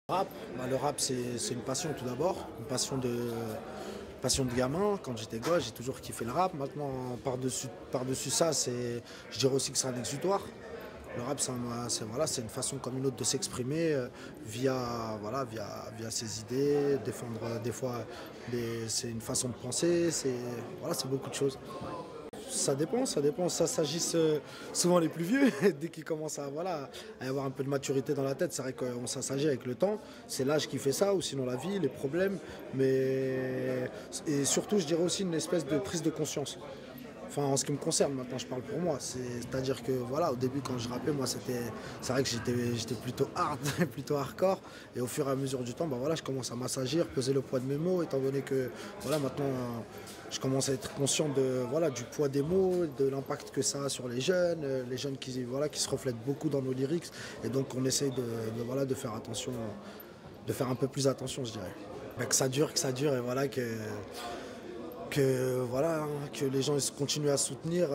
Rap, le rap c'est une passion tout d'abord, une passion de gamin. Quand j'étais gosse, j'ai toujours kiffé le rap. Maintenant, par-dessus ça, je dirais aussi que c'est un exutoire. Le rap, c'est une façon comme une autre de s'exprimer via ses idées, défendre des fois, c'est une façon de penser, c'est beaucoup de choses. Ça dépend. Ça s'agisse souvent les plus vieux, dès qu'ils commencent à y avoir un peu de maturité dans la tête, c'est vrai qu'on s'assagit avec le temps. C'est l'âge qui fait ça, ou sinon la vie, les problèmes. Et surtout, je dirais aussi une espèce de prise de conscience. Enfin, en ce qui me concerne, maintenant je parle pour moi. C'est-à-dire que voilà, au début quand je rappais, c'est vrai que j'étais plutôt hard, plutôt hardcore. Et au fur et à mesure du temps, je commence à m'assagir, peser le poids de mes mots, étant donné que maintenant je commence à être conscient du poids des mots, de l'impact que ça a sur les jeunes qui se reflètent beaucoup dans nos lyrics. Et donc on essaye de faire attention, de faire un peu plus attention, je dirais. Que ça dure et que les gens ils continuent à soutenir,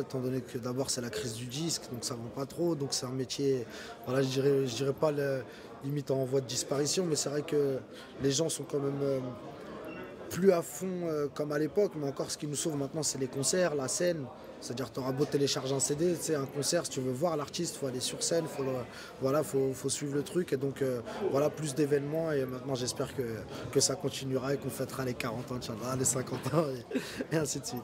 étant donné que d'abord c'est la crise du disque, donc ça vend pas trop, donc c'est un métier, je dirais pas limite en voie de disparition, mais c'est vrai que les gens sont quand même plus à fond comme à l'époque, mais encore ce qui nous sauve maintenant c'est les concerts, la scène. C'est-à-dire tu auras beau télécharger un CD, tu sais, un concert, si tu veux voir l'artiste, il faut aller sur scène, faut suivre le truc. Et donc plus d'événements et maintenant j'espère que ça continuera et qu'on fêtera les 40 ans, Inch'Allah, les 50 ans et ainsi de suite.